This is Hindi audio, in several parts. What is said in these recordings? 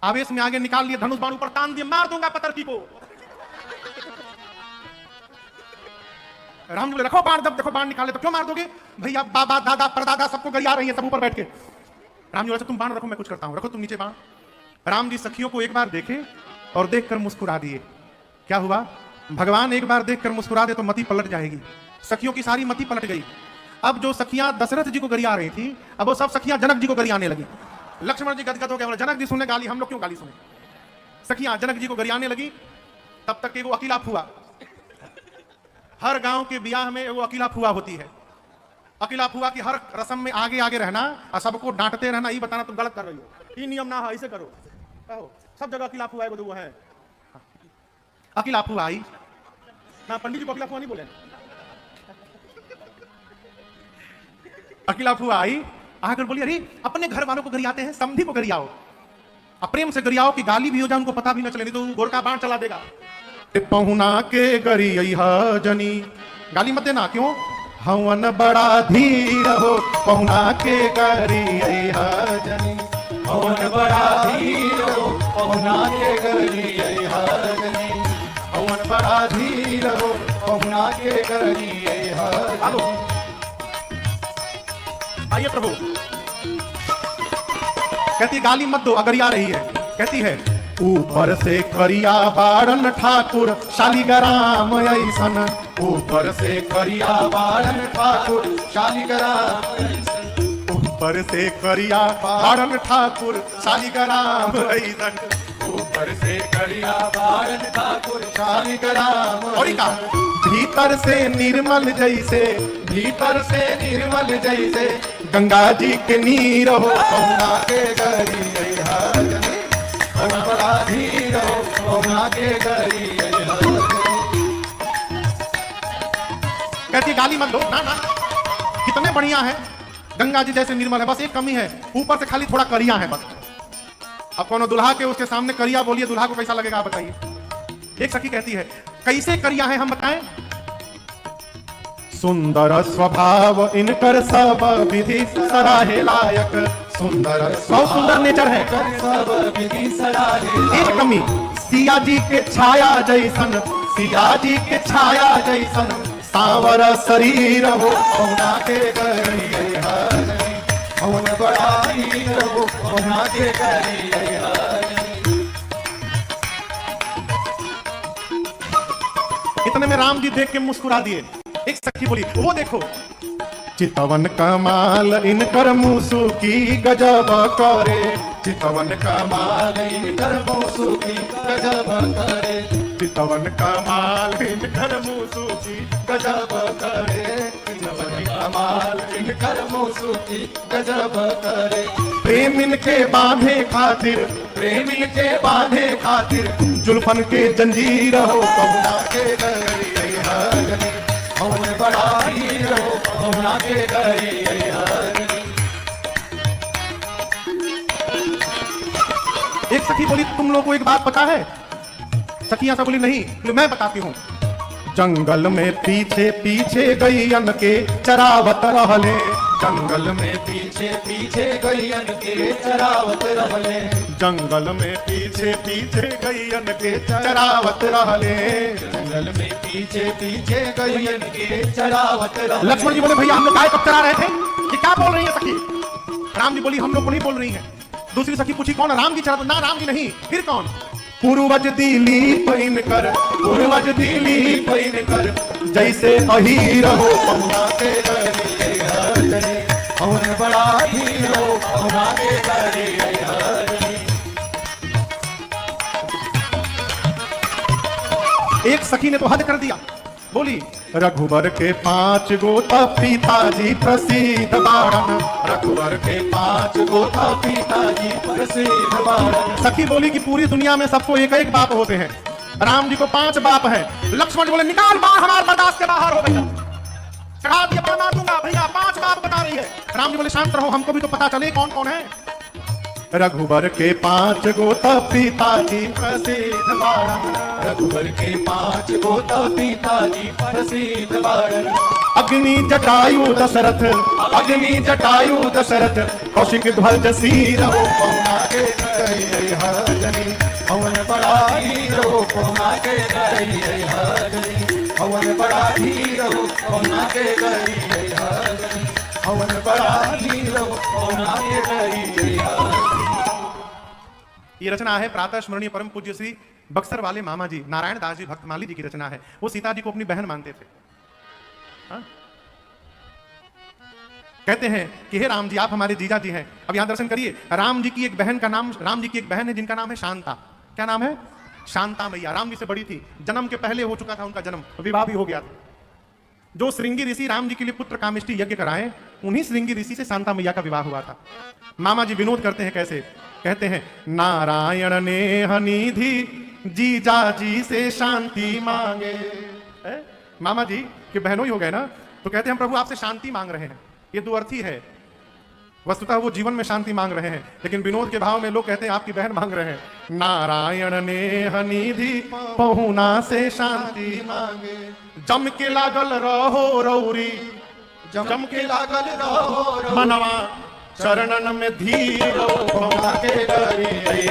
आवेश में आगे निकाल लिए, धनुष बाण ऊपर तान दिए, मार दूंगा पतरकी को। राम जी बोले रखो बाण, जब देखो बाण निकाले तो क्यों मार दोगे भैया, बाबा दादा परदादा सबको गरिया रही है सब ऊपर बैठ के। राम जी बोले तुम बाण रखो मैं कुछ करता हूं, रखो तुम नीचे बाण। राम जी सखियों को एक बार देखे और देखकर मुस्कुरा दिए। क्या हुआ, भगवान एक बार देखकर मुस्कुरा दे तो मति पलट जाएगी। सखियों की सारी मति पलट गई। अब जो सखियां दशरथ जी को गरिया रही थी, अब वो सब सखियां जनक जी को गरियाने लगी। लक्ष्मण जी गदगद हो गए, बोले जनक जी सुनने गाली, हम लोग क्यों गाली सुने। सखियां जनक जी को गरियाने लगी। तब तक वो अकेला फुआ, हर गांव के ब्याह में वो अकेला फुआ होती है। अकेला फुआ की हर रस्म में आगे आगे रहना और सबको डांटते रहना, ये बताना तुम गलत कर रही हो, ये नियम ना है, ऐसे करो। सब जगह अकेला फुआ है। अकेला फुआ आई ना, पंडित जी को अकेला फुआ नहीं बोले। अकेला फुआ आई, आकर बोली अरे अपने घर वालों को गरियाते हैं, समधी को गरियाओ, प्रेम से गरियाओ कि गाली भी हो जाए उनको पता भी न चले, नहीं तो गोरका बाण चला देगा। पहुना के गरिया जनी, गाली मत देना, क्यों, हवन बड़ा धीर हो, पहुना के गरिया जनी, हवन बड़ा धीर हो, पहुना के गरिया जनी, हवन बड़ा धीर हो, पहुना के गरिया। आइए प्रभु, कहती गाली मत दो, अगरिया रही है। कहती है ऊपर से करिया बारन ठाकुर शालिग्राम ऐसन, ऊपर से करिया बारन ठाकुर शालिग्राम, ऊपर से करिया बारन ठाकुर शालिग्राम ऐसन, ऊपर से करिया बारन ठाकुर शालिग्राम। और का भीतर से निर्मल जैसे, भीतर से निर्मल जैसे गंगा जी के नीर हो, पहुना के गरिया जनी, बड़ा धीर हो, पहुना के गरिया। कहती गाली मत दो, ना ना कितने बढ़िया है, गंगा जी जैसे निर्मल है, बस एक कमी है, ऊपर से खाली थोड़ा करिया है बस। अब कौन दुल्हा के उसके सामने करिया बोलिए, दुल्हा को कैसा लगेगा आप बताइए। एक सखी कहती है कैसे करिया है हम बताएं, सुंदर स्वभाव इनकर सब विधि सराहे लायक, सुंदर बहुत सुंदर नेचर है, सब विधि सराहे। एक कमी, सिया जी के छाया जैसन, सिया जी के छाया जैसन सांवर शरीर हो, पहुना के गरिया जनी, हवन बड़ा धीर हो, पहुना के गरिया। इतने में राम जी देख के मुस्कुरा दिए। एक सखी बोली वो देखो, चितवन कमाल इनकर मुसु की गजब करे, चितवन कमाल इनकर मुसु की गजब करे, चितवन कमाल इनकर मुसु की गजब करे, चितवन कमाल इनकर मुसु की गजब करे। प्रेम इनके बांधे खातिर, प्रेम इनके बांधे खातिर जुल्फन के जंजीर हो, पहुना के गरिया जनी, हवन बड़ा धीर हो, पहुना के गरिया। एक सखी बोली तुम लोगों को एक बात पता है, सखियां सब बोली नहीं, तो मैं बताती हूँ। जंगल में पीछे पीछे गैयन के चरावत रहले, जंगल में पीछे पीछे गैयन के चरावत रहले, जंगल में पीछे पीछे गैयन के चरावत रहले, जंगल में पीछे पीछे गैयन के चरावत रहले। लक्ष्मण जी बोले भैया हम लोग गाय कब चरा रहे थे, ये क्या बोल रही है सखी। राम जी बोली हम लोग को नहीं बोल रही है। दूसरी सखी पूछी कौन, राम जी चरा, ना राम जी नहीं, फिर कौन, पूर्वज दिलीप इनकर, पूर्वज दिलीप इनकर जैसे अहीर हो, पहुना के गरिया जनी, हवन बड़ा धीर हो, पहुना के गरिया जनी। एक सखी ने तो हद कर दिया, बोली रघुवर के 5 गोता पिताजी प्रसिद्ध बारन, रघुवर के 5 गोता पिताजी प्रसिद्ध बारन। सखी बोली कि पूरी दुनिया में सबको एक एक बाप होते हैं, राम जी को 5 बाप है। लक्ष्मण बोले निकाल बाण, हमारे बर्दाश्त के बाहर हो भैया, चढ़ा दिया बना दूंगा भैया, 5 बाप बता रही है। राम जी बोले शांत रहो, हमको भी तो पता चले कौन कौन है। रघुवर के 5 गोता पिताजी प्रसिद्ध बारन, रघुवर के 5 गोता पिताजी प्रसिद्ध बारन। अग्नि जटायु दशरथ, अग्नि जटायु दशरथ कौशिक ध्वज सिर हो, पहुना के गरिया हवन बड़ा धीर हो पहुना के गई हजनी, हवन बड़ा धीर हो पहुना के गई हजनी, हवन बड़ा धीर हो पहुना के गई हजनी। ये रचना है प्रातः स्मरणीय परम पूज्य श्री बक्सर वाले मामा जी नारायण दास जी भक्तमाली जी की रचना है। वो सीता जी को अपनी बहन मानते थे। हा? कहते हैं कि हे राम जी आप हमारे जीजा जी हैं। अब यहां दर्शन करिए, राम जी की एक बहन का नाम, राम जी की एक बहन है जिनका नाम है शांता। क्या नाम है? शांता मैया। राम जी से बड़ी थी, जन्म के पहले हो चुका था उनका जन्म, विवाह भी हो गया था। जो श्रृंगी ऋषि राम जी के लिए पुत्र कामिष्टि यज्ञ कराए, उन्हीं श्रृंगी ऋषि से शांता मैया का विवाह हुआ था। मामा जी विनोद करते हैं कैसे, कहते हैं नारायण ने हनिधि जीजा जी से शांति मांगे। मामा जी के बहनों ही हो गए ना, तो कहते हैं हम प्रभु आपसे शांति मांग रहे हैं। ये दो अर्थी है, वस्तुतः वो जीवन में शांति मांग रहे हैं, लेकिन विनोद के भाव में लोग कहते हैं आपकी बहन मांग रहे हैं। नारायण ने हनिधि पहुना से शांति मांगे, जम के लागल रहो रौरी, जम के लागल रहो मनवा चरणन में धीर हो पहुना के गई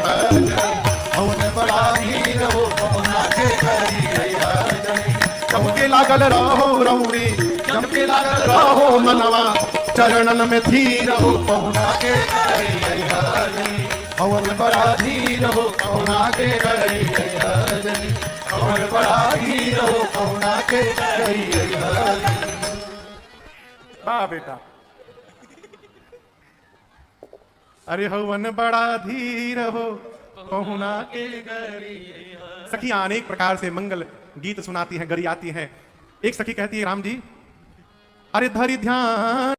हवन बड़ा धीर हो पहुना के गई हजनी, जम के लागल रहो रौरी, जम के लागल रहो मनवा चरणन में धीर हो पहुना के गई हजनी, हवन बड़ा धीर हो पहुना के गई हजनी, हवन बड़ा धीर हो पहुना के गई हजनी। वाह बेटा, अरे हवन बड़ा धीर हो पहुना के गई। सखियां अनेक प्रकार से मंगल गीत सुनाती हैं, गरियाती हैं। एक सखी कहती है राम जी, अरे धरि ध्यान